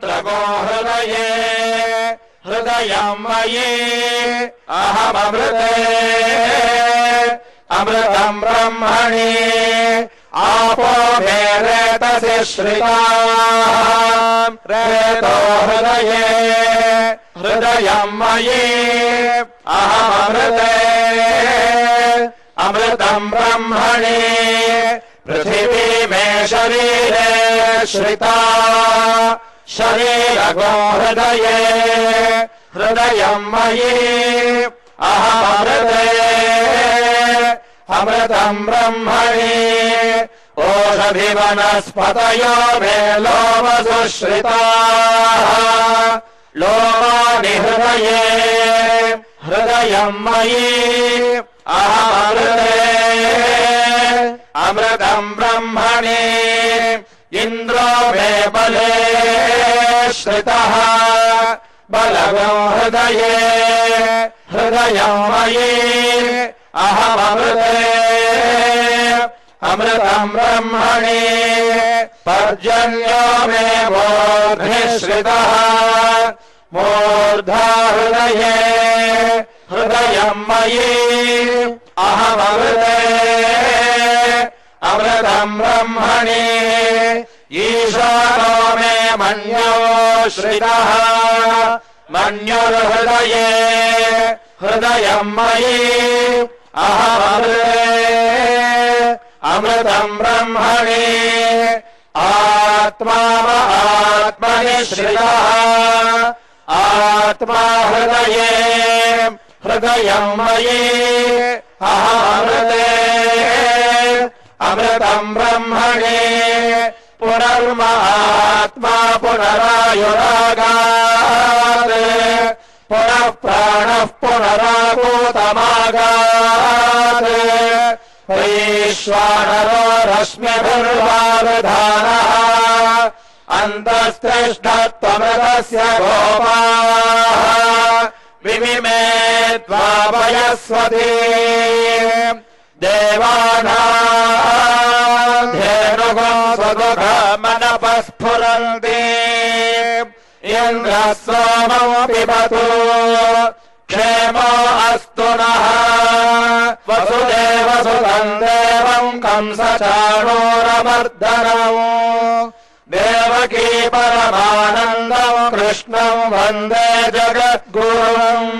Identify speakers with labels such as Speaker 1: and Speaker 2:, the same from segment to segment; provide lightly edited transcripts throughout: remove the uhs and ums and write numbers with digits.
Speaker 1: त्रगो हृदये हृदयं मयि अहममृते अमृतं ब्रह्मणि आपो मे रेतसि श्रिताः रेतो हृदये हृदयं मयि अहममृते अमृतं ब्रह्मणि पृथिवी मे शरीरे श्रिता शरीरगो हृदये हृदयं मयि अहममृते अमृतं ब्रह्मणि ओषधि वनस्पतयो मे लोमसुश्रिताः लोमानि हृदये हृदयं मयि अहममृते अमृतं ब्रह्मणि इन्द्रो मे बले श्रितः बलगो हृदये हृदयं मयि अहममृते अमृतं ब्रह्मणि पर्जन्यो मे मूर्ध्निश्रितः मूर्धा हृदये हृदयं मयि अहममृते अमृतं ब्रह्मणि ईशानो मे मन्यो श्रितः मन्युर्हृदये हृदयं मयि अहममृते अमृतं ब्रह्मणि आत्मा आत्मनि श्रितः आत्मा हृदये हृदयं मयि अहममृते अमृतं ब्रह्मणि पुनर्मात्मा पुनरायुरागात् पुनः प्राणः पुनराभूतमागात् वैश्वानरो रश्मिभिर्वावधानः अन्तस्तिष्ठत्वमृतस्य गोपाः विमिमे द्वापयस्वती देवानां धेनुगो स्वदुःखमनपः स्फुरन्ति इन्द्रः सोमो पिबतु क्षेमो अस्तु नः वसुदेवसुतं देवं कंसचाणूरमर्दनम् देवकी परमानन्दं कृष्णं वन्दे जगद्गुरुम्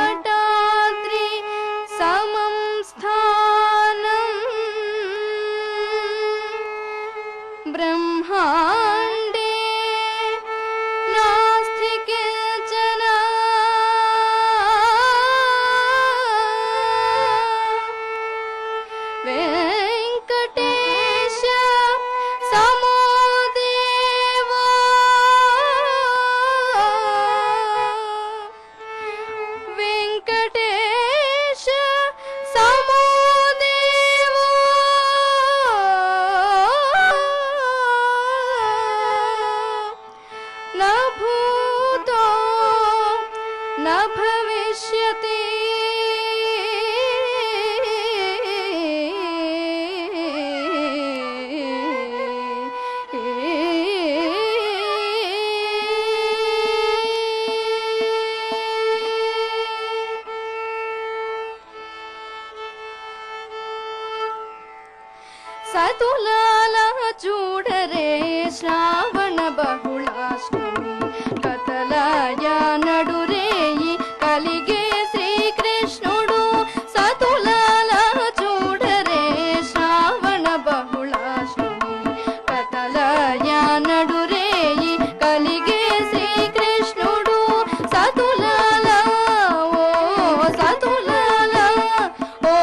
Speaker 2: वेंकटाद्रि समं स्थानं ब्रह्माण्डे नास्ति किञ्चन वेंकटेश समो देवो वेंकटेश समो देवो न भूतो न भविष्यति सतुलाल चूडरे श्रावण बहुलाष्टमी कतलाय नडुरेयि कलिगे श्रीकृष्णुडु सतुलाल चूडरे श्रावण बहुलाष्टमी कतलाय नडुरेयि कलिगे श्रीकृष्णुडु सतुलाल ओ सतुलाल ओ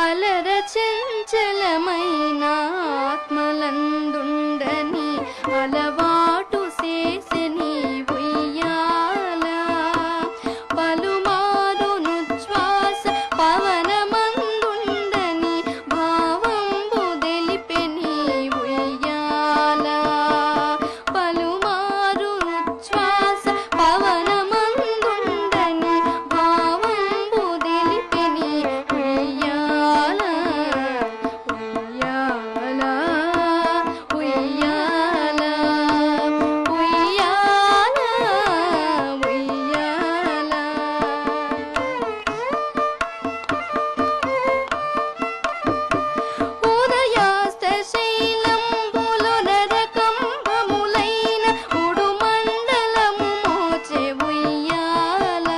Speaker 2: అలర చంచలమైన ఆత్మలందుండని అలవాటు చేసని ఉయ్యాల పలుమారును శ్వాస పవనమందుండని భావంబు తెలిపెని ఉయ్యాల పలుమారును శ్వాస పవనమందుండని భావంబు తెలిపెని ఉయ్యాల ఉయ్యాల ఉయ్యాల ఉయ్యాల ఉయ్యాల ఉదయాస్త శైలంబులు నరకంబములైన ఉడుమండలము మోచె ఉయ్యాల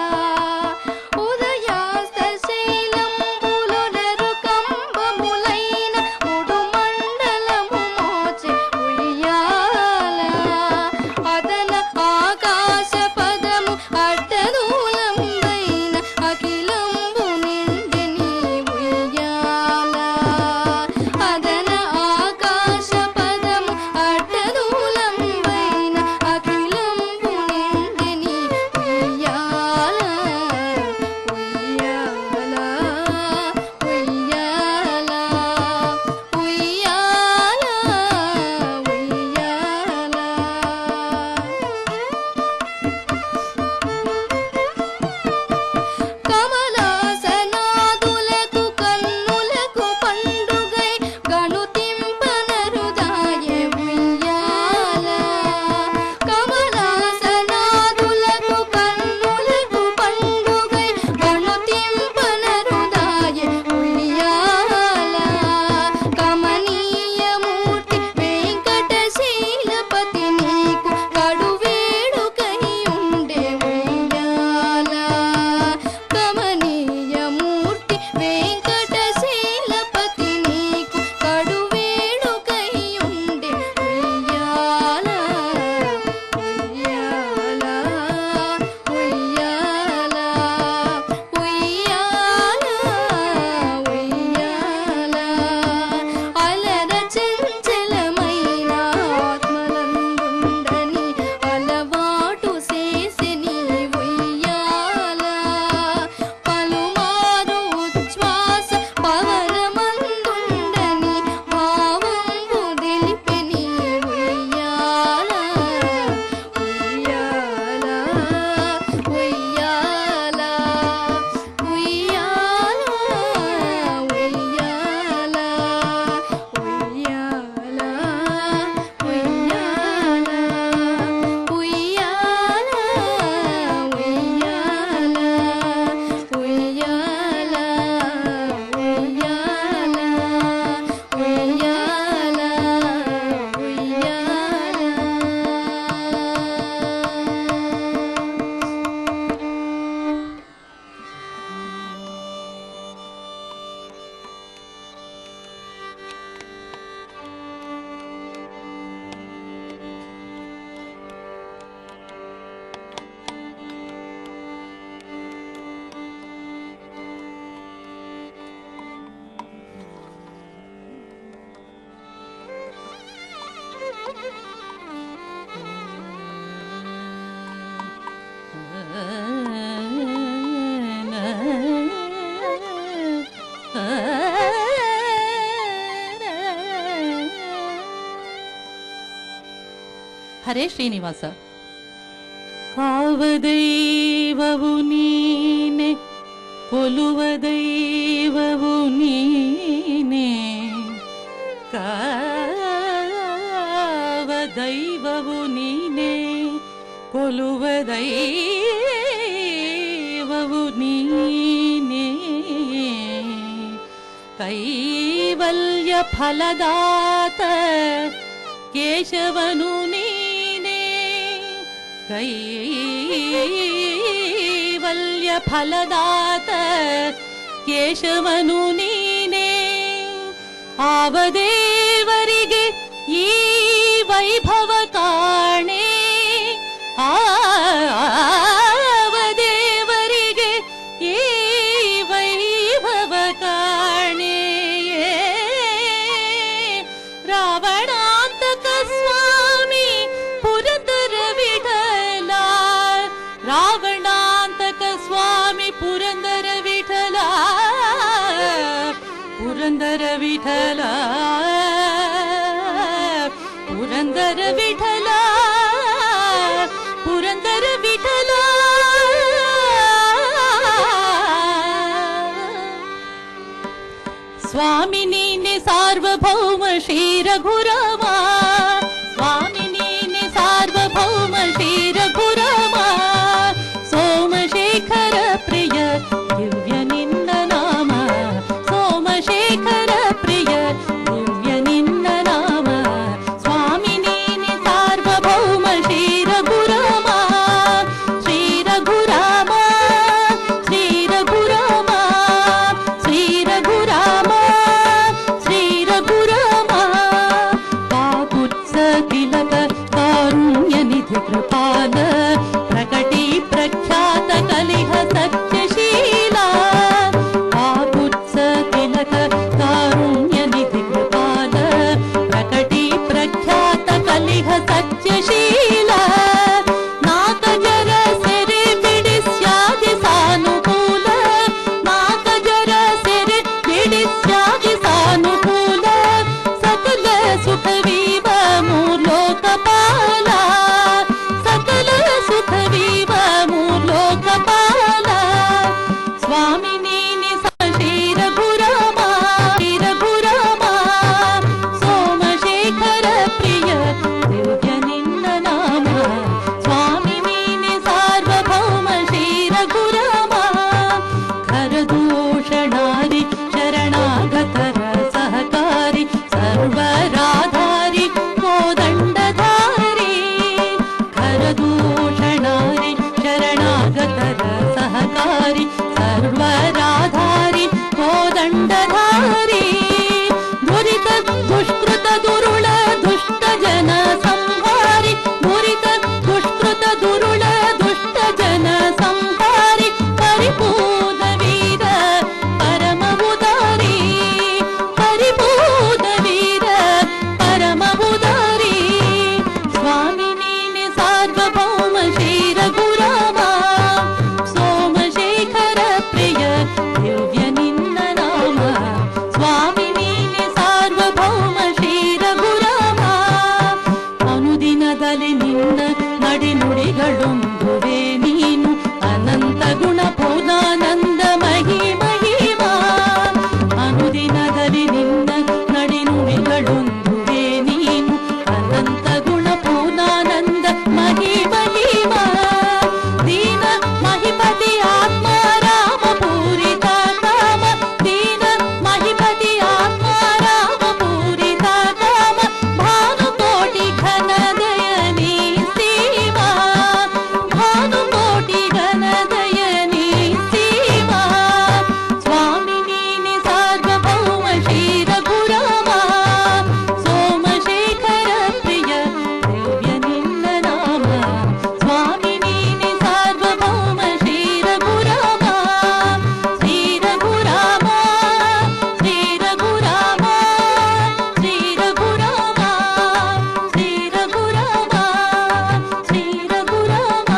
Speaker 2: ఉదయాస్త శైలంబులు నరకంబములైన ఉడుమండలము మోచె ఉయ్యాల అదన ఆకాశ పదము అడ్డదూలంబైన అఖిలంబు నిండిని ఉయ్యాల అదన ఆకాశ పదము అడ్డదూలంబైన అఖిలంబు నిండిని ఉయ్యాల ఉయ్యాల ఉయ్యాల ఉయ్యాల ఉయ్యాల కమలాసనాదులకు కన్నులకు పండుగై గణుతింపనరుదాయె ఉయ్యాల కమలాసనాదులకు కన్నులకు పండుగై గణుతింపనరుదాయె ఉయ్యాల కమనీయమూర్తి వెంకటశీలపతి నీకు కడువేడుకై ఉండే ఉయ్యాల కమనీయమూర్తి వెంకటశీలపతి నీకు కడువేడుకై ఉండే ఉయ్యాల ఉయ్యాల ఉయ్యాల ఉయ్యాల ఉయ్యాల అలర చంచలమైన ఆత్మలందుండని అలవాటు చేసిని ఉయ్యాల పలుమారు ఉచ్ఛ్వాస పవనమందుండని భావంబు తెలిపెని ఉయ్యాల ఉయ్యాల ఉయ్యాల ఉయ్యాల ఉయ్యాల ఉయ్యాల ఉయ్యాల ఉయ్యాల ఉయ్యాల ఉయ్యాల ఉయ్యాల
Speaker 3: ಹರೇ ಶ್ರೀನಿವಾಸ. ಕಾವದೈವವು ನೀನೆ, ಕೊಲುವ ದೈವವು ನೀನೆ, ಕಾವದೈವವು ನೀನೆ, ಕೊಲುವ ದೈವವು ನೀನೆ, ಕೈವಲ್ಯ ಫಲದಾತ ಕೇಶವನು ನೀನೆ, ಕೈವಲ್ಯ ಫಲದಾತ ಕೇಶವನು ನೀನೆ, ಆವದೇವರಿಗೆ ಈ ವೈಭವ ಕಾಣೆ, ಆವದೇವರಿಗೆ ಈ ವೈಭವ ಕಾಣೆ, ರಾವಣಾಂತಕ ಸ್ವಾಮಿ ಪುರಂದರ ವಿಠಲ ಪುರಂದರ ವಿಠಲ ಪುರಂದರ ವಿಠಲ ಪುರಂದರ ವಿಠಲ ಸ್ವಾಮಿ ನೀನೆ ಸಾರ್ವಭೌಮ ಶ್ರೀ ರಘುರಾಮ ಸ್ವಾಮಿ ನೀನೆ ಸಾರ್ವಭೌಮ ಶ್ರೀ ರಘುರಾಮ ಸೋಮಶೇಖರ ಪ್ರಿಯ ದಿವ್ಯ ನಿನ್ನ ನಾಮ ಸೋಮಶೇಖರ ಪ್ರಿಯ ದಿವ್ಯ ನಿನ್ನ ನಾಮ ಸ್ವಾಮಿ ನೀನೆ ಸಾರ್ವಭೌಮ ಶ್ರೀ ರಘುರಾಮ ಶ್ರೀ ರಘುರಾಮ ಶ್ರೀ ರಘುರಾಮ ಶ್ರೀ ರಘುರಾಮ ಶ್ರೀ ರಘುರಾಮ ಕಾಕುತ್ಸ ತಿಲಕ ಕಾರುಣ್ಯ ನಿಧಿ ಕೃಪಾಲ ಪ್ರಕಟಿ ಪ್ರಖ್ಯಾತ ಕಲಿಹ ಸತ್ಯಶೀಲ ಕಾಕುತ್ಸ ತಿಲಕ ಕಾರುಣ್ಯ ನಿಧಿ ಕೃಪಾಲ ಪ್ರಕಟಿ ಪ್ರಖ್ಯಾತ ಕಲಿಹ ಸತ್ಯಶೀಲ ನಾಕಜರ ಸೆರೆ ಬಿಡಿಸ್ಯಾದಿ ಸಾನುಕೂಲ ನಾಕಜರ ಸೆರೆ ಬಿಡಿಸ್ಯಾದಿ ಸಾನುಕೂಲ ಸಕಲ ಸುಖವೀವ ಮೂರ್ಲೋಕಪಾಲ ಸಕಲ ಸುಖವೀವ ಮೂರ್ಲೋಕಪಾಲ ಸ್ವಾಮಿ ನೀನೆ ಶ್ರೀ ರಘುರಾಮ ಶ್ರೀ ರಘುರಾಮ ಸೋಮಶೇಖರ ಪ್ರಿಯ ದಿವ್ಯ ನಿನ್ನ ನಾಮ ಸ್ವಾಮಿ ನೀನೆ ಸಾರ್ವಭೌಮ ಶ್ರೀ ರಘುರಾಮ ಖರದೂಷಣಾರಿ ಶರಣಾಗತರ ಸಹಕಾರಿ ಸರ್ವರಾಧಾರಿ ಕೋದಂಡಧಾರಿ ಖರದೂಷಣಾರಿ ಶರಣಾಗತರ ಸಹಕಾರಿ ಸರ್ವರಾಧಾರಿ ಕೋದಂಡಧಾರಿ ದುರಿತ ದುಷ್ಕೃತ ದುರುಳ ದುಷ್ಟ ಜನ ಸಂಹಾರಿ ದುರಿತ ದುಷ್ಕೃತ ದುರುಳ ದುಷ್ಟ ಜನ ಸಂಹಾರಿ ಪರಿಪೂರ್ಣ ವೀರ ಪರಮ ಉದಾರಿ ಪರಿಪೂರ್ಣ ವೀರ ಪರಮ ಉದಾರಿ ಸ್ವಾಮಿ ನೀನೆ ಸಾರ್ವಭೌಮ ಶ್ರೀ ರಘುರಾಮ ಸೋಮಶೇಖರ ಪ್ರಿಯ ದಿವ್ಯ ನಿನ್ನ ನಾಮ ಸ್ವಾಮಿ ನೀನೆ ಸಾರ್ವಭೌಮ ಶ್ರೀ ರಘುರಾಮ ಅನುದಿನದಲ್ಲಿ ನಿನ್ನ ನಡೆನುಡಿಗಳೊಂದುವೆ ನೀನು ಅನಂತ ಗುಣ ಪೂರ್ಣಾನಂದ ಮಹಿಮಹಿಮಾ ಅನುದಿನದಲ್ಲಿ ನಿನ್ನ ನಡೆನುಡಿಗಳೊಂದುವೆ ನೀನು ಅನಂತ ಗುಣ ಪೂರ್ಣಾನಂದ ಮಹಿಮಹಿಮಾ ದೀನ ಮಹಿಪತಿ ಆತ್ಮ ರಾಮ ಪೂರಿತ ಕಾಮ ದೀನ ಮಹಿಪತಿ ಆತ್ಮ ರಾಮ ಪೂರಿತ ಕಾಮ ಭಾನುಕೋಟಿ ಘನ ದಯನಿ ಸೀಮಾ ಭಾನುಕೋಟಿ ಘನ ದಯನಿ ಸೀಮಾ ಸ್ವಾಮಿ ನೀನೆ ಸಾರ್ವಭೌಮ ಶ್ರೀ ರಘುರಾಮ ಸೋಮಶೇಖರ ಪ್ರಿಯ ದಿವ್ಯ ನಿನ್ನ ನಾಮ ಸ್ವಾಮಿ ನೀನೆ ಸಾರ್ವಭೌಮ ಶ್ರೀ ರಘುರಾಮ ಶ್ರೀ ರಘುರಾಮ ಶ್ರೀ ರಘುರಾಮ ಶ್ರೀ ರಘುರಾಮ ಶ್ರೀ ರಘುರಾಮ ಶ್ರೀ ರಘುರಾಮ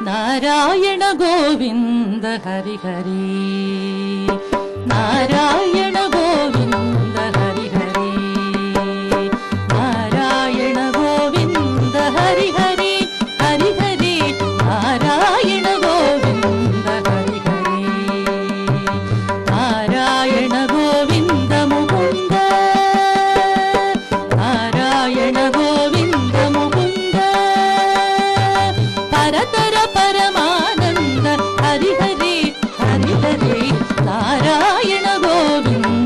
Speaker 3: ನಾರಾಯಣ ಗೋವಿಂದ ಹರಿ ಹರಿ ನಾರಾಯಣ ಗೋವಿಂದ ಹರಿ ಹರಿ ನಾರಾಯಣ ಗೋವಿಂದ ಹರಿ ಹರಿ ಹರಿ ಹರಿ ನಾರಾಯಣ ಗೋವಿಂದ ಹರಿ ಹರಿ ನಾರಾಯಣ ಗೋವಿಂದ ಮುಕುಂದ ನಾರಾಯಣ ಗೋವಿಂದ ಮುಕುಂದ ಪರತರ ಪರಮಾನಂದ ಹರಿ ಹರಿ ಹರಿ ಹರಿ ನಾರಾಯಣ ಗೋವಿಂದ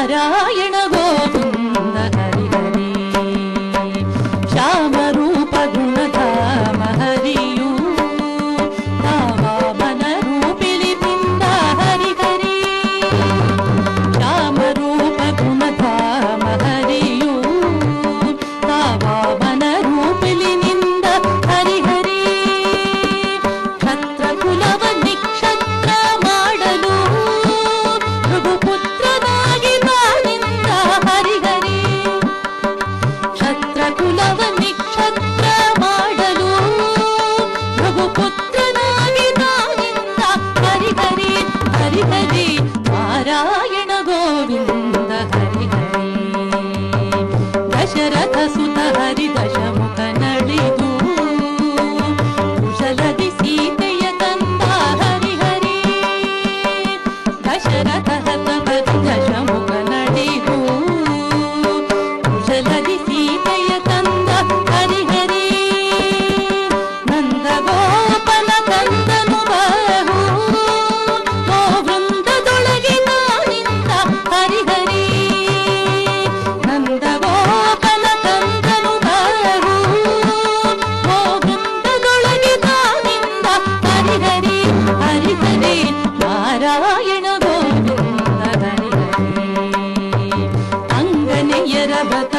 Speaker 3: ನಾರಾಯಣ ಗೋವಿಂದ ಹರಿ ಹರಿ ಶ್ಯಾಮರೂಪ ಗುಣಧಾಮ ಹರಿಯು ತಾವಾಮನ ರೂಪಿಲಿ ಬಿಂದ ಹರಿ ಹರಿ ಶ್ಯಾಮರೂಪ ಗುಣಧಾಮ ಹರಿಯು ತಾವಾಮನ ರೂಪಿಲಿ ನಿಂದ ಹರಿ ಹರಿ ಕ್ಷತ್ರ ಕುಲವ ನಿಕ್ಷತ್ರ ಮಾಡಲು ರಘುಪುತ್ರನಾಗಿ ನಾನಿಂದ ಹರಿ ಹರಿ ಕ್ಷತ್ರ ಕುಲವ ನಿಕ್ಷತ್ರ ಮಾಡಲು ರಘುಪುತ್ರನಾಗಿ ನಾನಿಂದ ಹರಿ ಹರಿ ಹರಿ ಹರಿ ನಾರಾಯಣ ಗೋವಿಂದ ಹರಿ ಹರಿ ದಶರಥ ಸುತ ಹರಿ ದಶಮುಖ ನಳಿದು ಕುಶಲದಿ ಸೀತೆಯ ತಂದ ಹರಿ ಹರಿ ದಶರಥ ಹತ ಹರಿ ದಶಮುಖ ನಳಿದು ಕುಶಲದಿ ಸೀತೆಯ ತಂದ ಹರಿ ಹರಿ ನಂದ ಗೋಪನ ಕಂದನು ಬಹು ಗೋ ವೃಂದದೊಳಗೆ ನಾನಿಂದ ಹರಿ ಹರಿ ನಂದ ಗೋಪನ ಕಂದನು ಬಹು ಗೋ ವೃಂದದೊಳಗೆ ನಾನಿಂದ ಹರಿ ಹರಿ ಹರಿ ಹರಿ ನಾರಾಯಣ ಗೋವಿಂದ ಹರಿ ಹರಿ ಅಂಗನೆಯರ ಬತ